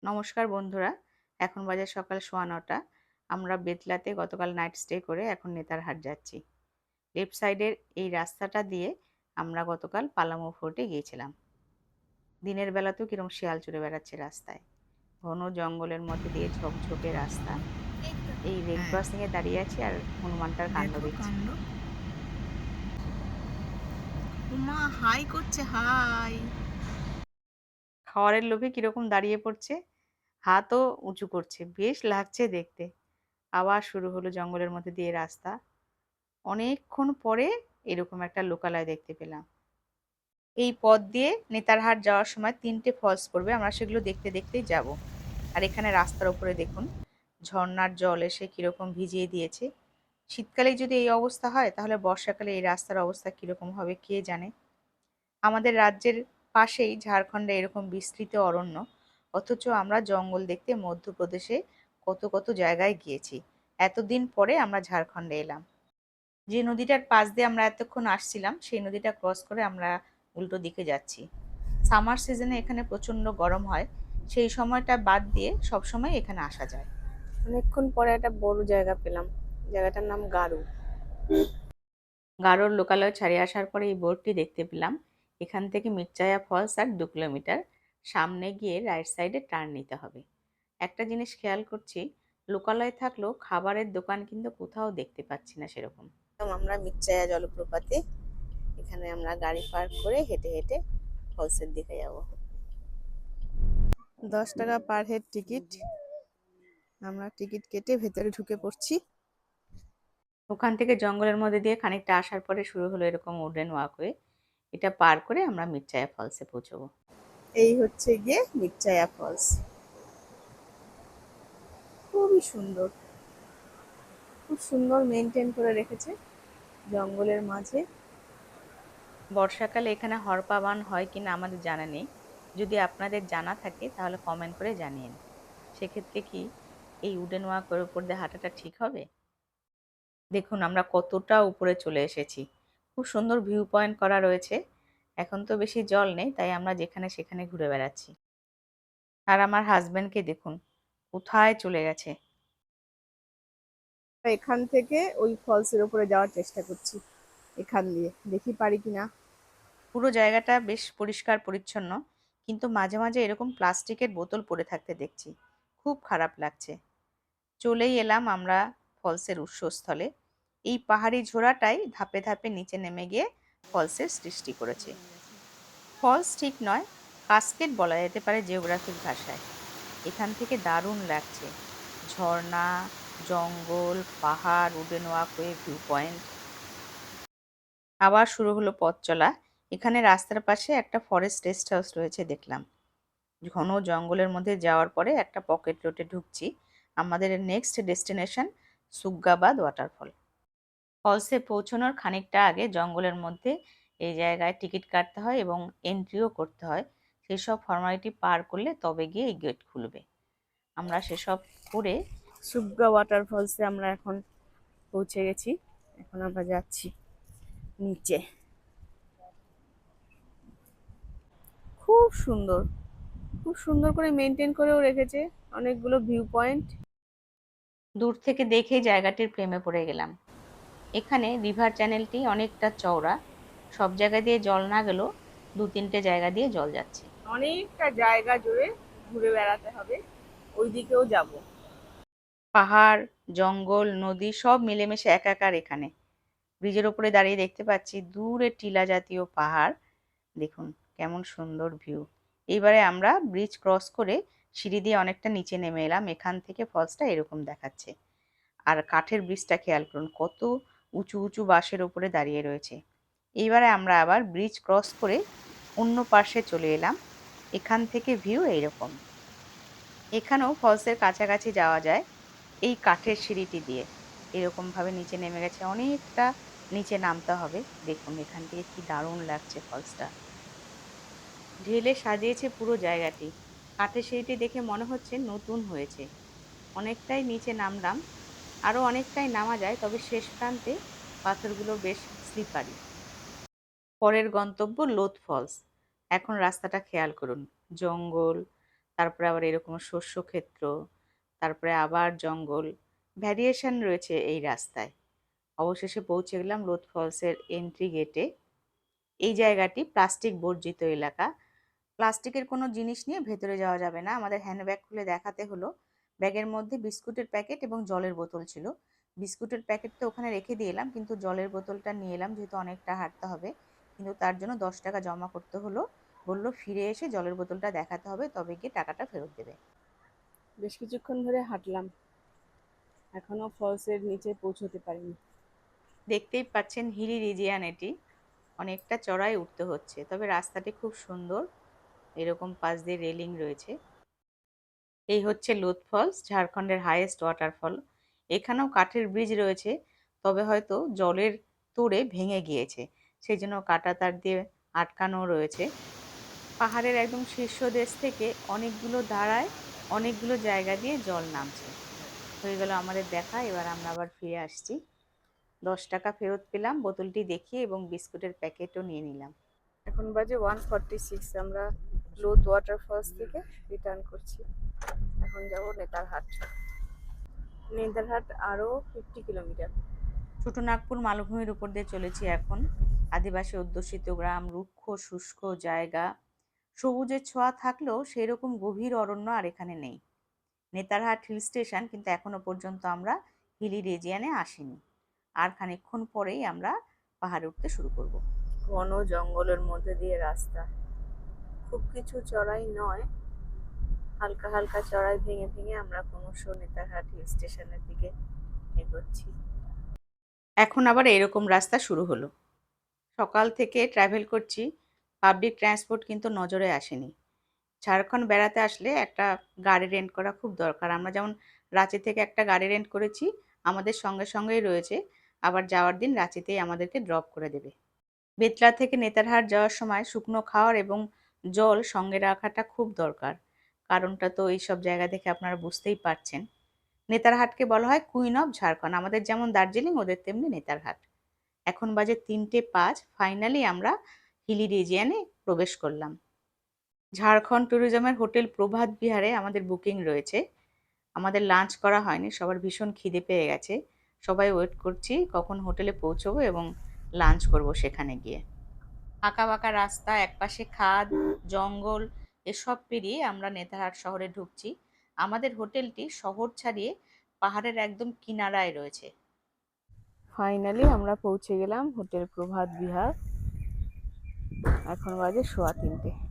নমস্কার বন্ধুরা, এখন বাজে সকাল 9:15। আমরা বেতলাতে গতকাল নাইট স্টে করে এখন নেতারহাট যাচ্ছি। লেফট সাইডের এই রাস্তাটা দিয়ে আমরা গতকাল পালামৌ ফোর্টে গিয়েছিলাম। দিনের বেলাতেও কিরম শিয়াল চড়ে বেড়াচ্ছে রাস্তায়। ঘন জঙ্গলের মধ্যে দিয়ে ঝোপঝোপে রাস্তা। এই রেল হ্যাঁ, ক্রসিং এ দাঁড়িয়ে আছি আর হনুমানটার কাণ্ড দেখো দেখছি। কাণ্ড। উমা হাই করছে, হাই। খাওয়ারের লোভে কিরকম দাঁড়িয়ে পড়ছে, হাতও উঁচু করছে, বেশ লাগছে দেখতে। আবার শুরু হলো জঙ্গলের মধ্যে দিয়ে রাস্তা। অনেকক্ষণ পরে এরকম একটা লোকালয় দেখতে পেলাম। এই পথ দিয়ে নেতারহাট যাওয়ার সময় 3টে ফলস পড়বে, আমরা সেগুলো দেখতে দেখতেই যাব। আর এখানে রাস্তার উপরে দেখুন ঝর্ণার জল এসে কিরকম ভিজিয়ে দিয়েছে। শীতকালে যদি এই অবস্থা হয় তাহলে বর্ষাকালে এই রাস্তার অবস্থা কিরকম হবে কে জানে। আমাদের রাজ্যের পাশেই ঝাড়খণ্ডে এরকম বিস্তৃত অরণ্য, অথচ আমরা জঙ্গল দেখতে মধ্যপ্রদেশে কত কত জায়গায় গিয়েছি। এতদিন পরে আমরা ঝাড়খণ্ডে এলাম। যে নদীটার পাশ দিয়ে আমরা এতক্ষণ আসছিলাম সেই নদীটা ক্রস করে আমরা উল্টো দিকে যাচ্ছি। সামার সিজনে এখানে প্রচন্ড গরম হয়, সেই সময়টা বাদ দিয়ে সব সময় এখানে আসা যায়। অনেকক্ষণ পরে একটা বড় জায়গা পেলাম, জায়গাটার নাম গারো। গারোর লোকালয় ছাড়িয়ে আসার পরে এই বোর্ডটি দেখতে পেলাম। এখান থেকে মির্জায়া ফলস আর 2 কিলোমিটার সামনে গিয়ে রাইট সাইডে টার্ন নিতে হবে। একটা জিনিস খেয়াল করছি, লোকালয় থাকলেও খাবারের দোকান কিন্তু কোথাও দেখতে পাচ্ছি না সেরকম। আমরা মির্জায়া জলপ্রপাতে, এখানে আমরা গাড়ি পার্ক করে হেঁটে হেঁটে ফলসের দিকে যাব। 10 টাকা পার হেড টিকিট। আমরা টিকিট কেটে ভেতরে ঢুকে পড়ছি। ওখান থেকে জঙ্গলের মধ্যে দিয়ে খানিকটা আসার পরে শুরু হলো এরকম উডেন ওয়াকওয়ে। এটা পার করে আমরা মির্জায়া ফলসে পৌঁছবো। এই হচ্ছে গিয়ে মির্জায়া ফলস। খুবই সুন্দর, খুব সুন্দর মেনটেন করে রেখেছে জঙ্গলের মাঝে। বর্ষাকালে এখানে হরপাবান হয় কিনা আমাদের জানা নেই। যদি আপনাদের জানা থাকে তাহলে কমেন্ট করে জানিয়েন। সেক্ষেত্রে কি এই উডেন ওয়াকের উপর দিয়ে হাঁটাটা ঠিক হবে? দেখুন আমরা কতটা উপরে চলে এসেছি। খুব সুন্দর ভিউ পয়েন্ট করা রয়েছে। এখন তো বেশি জল নেই, তাই আমরা যেখানে সেখানে ঘুরে বেড়াচ্ছি। আর আমার হাজবেন্ডকে দেখুন কোথায় চলে গেছে। এখান থেকে ওই ফলসের উপরে যাওয়ার চেষ্টা করছি, এখান দিয়ে দেখি পারি কিনা। পুরো জায়গাটা বেশ পরিষ্কার পরিচ্ছন্ন, কিন্তু মাঝে মাঝে এরকম প্লাস্টিকের বোতল পড়ে থাকতে দেখছি। খুব খারাপ লাগছে। চলেই এলাম আমরা ফলসের উৎসস্থলে। এই পাহাড়ি ঝোড়াটাই ধাপে ধাপে নিচে নেমে গিয়ে ফলসের সৃষ্টি করেছে। ফলস ঠিক নয়, কাস্কেড বলা যেতে পারে জিওগ্রাফিক ভাষায়। এখান থেকে দারুণ লাগছে। ঝর্ণা, জঙ্গল, পাহাড়, উডেন ওয়াকওয়ে, ভিউ পয়েন্ট। আবার শুরু হলো পথ চলা। এখানে রাস্তার পাশে একটা ফরেস্ট রেস্ট হাউস রয়েছে দেখলাম। ঘন জঙ্গলের মধ্যে যাওয়ার পরে একটা পকেট রোডে ঢুকছি। আমাদের নেক্সট ডেস্টিনেশন সুগ্গাবাদ ওয়াটারফল। ফলসে পৌঁছানোর খানিকটা আগে জঙ্গলের মধ্যে এই জায়গায় টিকিট কাটতে হয় এবং এন্ট্রিও করতে হয়। সেসব ফর্মালিটি পার করলে তবে গিয়ে এই গেট খুলবে। আমরা সেসব করে সুগ্গা ওয়াটারফলসে আমরা এখন পৌঁছে গেছি। এখন আমরা যাচ্ছি নিচে। খুব সুন্দর, খুব সুন্দর করে মেনটেন করেও রেখেছে অনেকগুলো ভিউ পয়েন্ট। দূর থেকে দেখেই জায়গাটির প্রেমে পড়ে গেলাম। এখানে রিভার চ্যানেলটি অনেকটা চওড়া, সব জায়গা দিয়ে জল না গেলেও 2-3টে জায়গা দিয়ে জল যাচ্ছে। অনেকটা জায়গা জুড়ে ঘুরে বেড়াতে হবে, ওই দিকেও যাব। পাহাড়, জঙ্গল, নদী সব মিলেমিশে একাকার এখানে। ব্রিজের উপরে দাঁড়িয়ে দেখতে পাচ্ছি দূরে টিলা জাতীয় পাহাড়। দেখুন কেমন সুন্দর ভিউ। এইবারে আমরা ব্রিজ ক্রস করে সিঁড়ি দিয়ে অনেকটা নিচে নেমে এলাম। এখান থেকে ফলসটা এরকম দেখাচ্ছে। আর কাঠের ব্রিজটা খেয়াল করুন কত উঁচু উঁচু বাঁশের উপরে দাঁড়িয়ে রয়েছে। এইবারে আমরা আবার ব্রিজ ক্রস করে অন্য পাশে চলে এলাম। এখান থেকে ভিউ এইরকম। এখানেও ফলসের কাছাকাছি যাওয়া যায় এই কাঠের সিঁড়িটি দিয়ে। এরকম ভাবে নিচে নেমে গেছে, অনেকটা নিচে নামতে হবে। দেখুন এখান থেকে কি দারুণ লাগছে ফলসটা। ঢেলে সাজিয়েছে পুরো জায়গাটি। কাঠের সিঁড়িটি দেখে মনে হচ্ছে নতুন হয়েছে। অনেকটাই নিচে নামলাম, আরো অনেকটাই নামা যায়, তবে শেষ প্রান্তে পাথরগুলো বেশ স্লিপারি। পরের গন্তব্য লোথ ফলস। এখন রাস্তাটা খেয়াল করুন, জঙ্গল, তারপরে আবার এরকম শস্য ক্ষেত্র, তারপরে আবার জঙ্গল, ভ্যারিয়েশন রয়েছে এই রাস্তায়। অবশেষে পৌঁছে গেলাম লোধ ফলসের এন্ট্রি গেটে। এই জায়গাটি প্লাস্টিক বর্জিত এলাকা। প্লাস্টিকের কোনো জিনিস নিয়ে ভেতরে যাওয়া যাবে না। আমাদের হ্যান্ডব্যাগ খুলে দেখাতে হলো। ব্যাগের মধ্যে বিস্কুটের প্যাকেট এবং জলের বোতল ছিল। বিস্কুটের প্যাকেট তো ওখানে রেখে দিয়ে এলাম, কিন্তু জলের বোতলটা নিয়ে এলাম যেহেতু অনেকটা হাঁটতে হবে। কিন্তু তার জন্য 10 টাকা জমা করতে হলো। বললো ফিরে এসে জলের বোতলটা দেখাতে হবে, তবে গিয়ে টাকাটা ফেরত দেবে। বেশ কিছুক্ষণ ধরে হাঁটলাম, এখনো ফলসের নিচে পৌঁছতে পারিনি। দেখতেই পাচ্ছেন হিলি রিজিয়ান এটি, অনেকটা চড়াই উঠতে হচ্ছে, তবে রাস্তাটি খুব সুন্দর। এরকম পাশ দিয়ে রেলিং রয়েছে। এই হচ্ছে লোধ ফলস, ঝাড়খণ্ডের হাইয়েস্ট ওয়াটারফল। এখানেও কাঠের ব্রিজ রয়েছে, তবে হয়তো জলের তোড়ে ভেঙে গিয়েছে, সেই জন্য কাঁটা তার দিয়ে আটকানো রয়েছে। পাহাড়ের একদম শীর্ষদেশ থেকে অনেকগুলো ধারায় অনেকগুলো জায়গা দিয়ে জল নামছে। হয়ে গেল আমাদের দেখা, এবার আমরা আবার ফিরে আসছি। 10 টাকা ফেরত পেলাম বোতলটি দেখিয়ে, এবং বিস্কুটের প্যাকেটও নিয়ে নিলাম। এখন বাজে 1:46, আমরা লোধ ওয়াটারফলস থেকে রিটার্ন করছি। এখন যাব নেতারহাট। নেতারহাট আরো 50 কিলোমিটার। ছোটনাগপুর মালভূমির উপর দিয়ে চলেছি এখন। আদিবাসী অধ্যুষিত গ্রাম, রুক্ষ শুষ্ক জায়গা, সবুজের ছোঁয়া থাকলেও সেই রকম গভীর অরণ্য আর এখানে নেই। নেতারহাট হিল স্টেশন, কিন্তু এখনো পর্যন্ত আমরা হিলি রিজিয়নে আসিনি। আর খানিকক্ষণ পরেই আমরা পাহাড়ে উঠতে শুরু করব। ঘন জঙ্গলের মধ্যে দিয়ে রাস্তা, খুব কিছু চড়াই নয়, হালকা হালকা চড়াই ভেঙে ভেঙে আমরা ক্রমশ নেতারহাট হিল স্টেশনের দিকে এগোচ্ছি। এখন আবার এরকম রাস্তা শুরু হলো। সকাল থেকে ট্রাভেল করছি, পাবলিক ট্রান্সপোর্ট কিন্তু নজরে আসেনি। ঝাড়খণ্ড বেড়াতে আসলে একটা গাড়ি রেন্ট করা খুব দরকার। আমরা যেমন রাঁচি থেকে একটা গাড়ি রেন্ট করেছি, আমাদের সঙ্গে সঙ্গেই রয়েছে, আবার যাওয়ার দিন রাঁচিতেই আমাদেরকে ড্রপ করে দেবে। বেতলা থেকে নেতারহাট যাওয়ার সময় শুকনো খাওয়ার এবং জল সঙ্গে রাখাটা খুব দরকার। কারণটা তো এইসব জায়গা দেখে আপনারা বুঝতেই পারছেন। নেতারহাটকে বলা হয় কুইন অফ ঝাড়খণ্ড, আমাদের যেমন দার্জিলিং ওদের তেমনি নেতারহাট। এখন বাজে 3টে 5, ফাইনালি আমরা হিলি রিজিয়নে প্রবেশ করলাম। ঝাড়খণ্ড ট্যুরিজমের হোটেল প্রভাত বিহারে আমাদের বুকিং রয়েছে। আমাদের লাঞ্চ করা হয়নি, সবার ভীষণ খিদে পেয়ে গেছে। সবাই ওয়েট করছি কখন হোটেলে পৌঁছবো এবং লাঞ্চ করব সেখানে গিয়ে। আঁকা বাঁকা রাস্তা, একপাশে খাদ, জঙ্গল, এসব পেরিয়ে আমরা নেতারহাট শহরে ঢুকছি। আমাদের হোটেলটি শহর ছাড়িয়ে পাহাড়ের একদম কিনারায় রয়েছে। ফাইনালি আমরা পৌঁছে গেলাম হোটেল প্রভাত বিহার। এখন বাজে 3:15।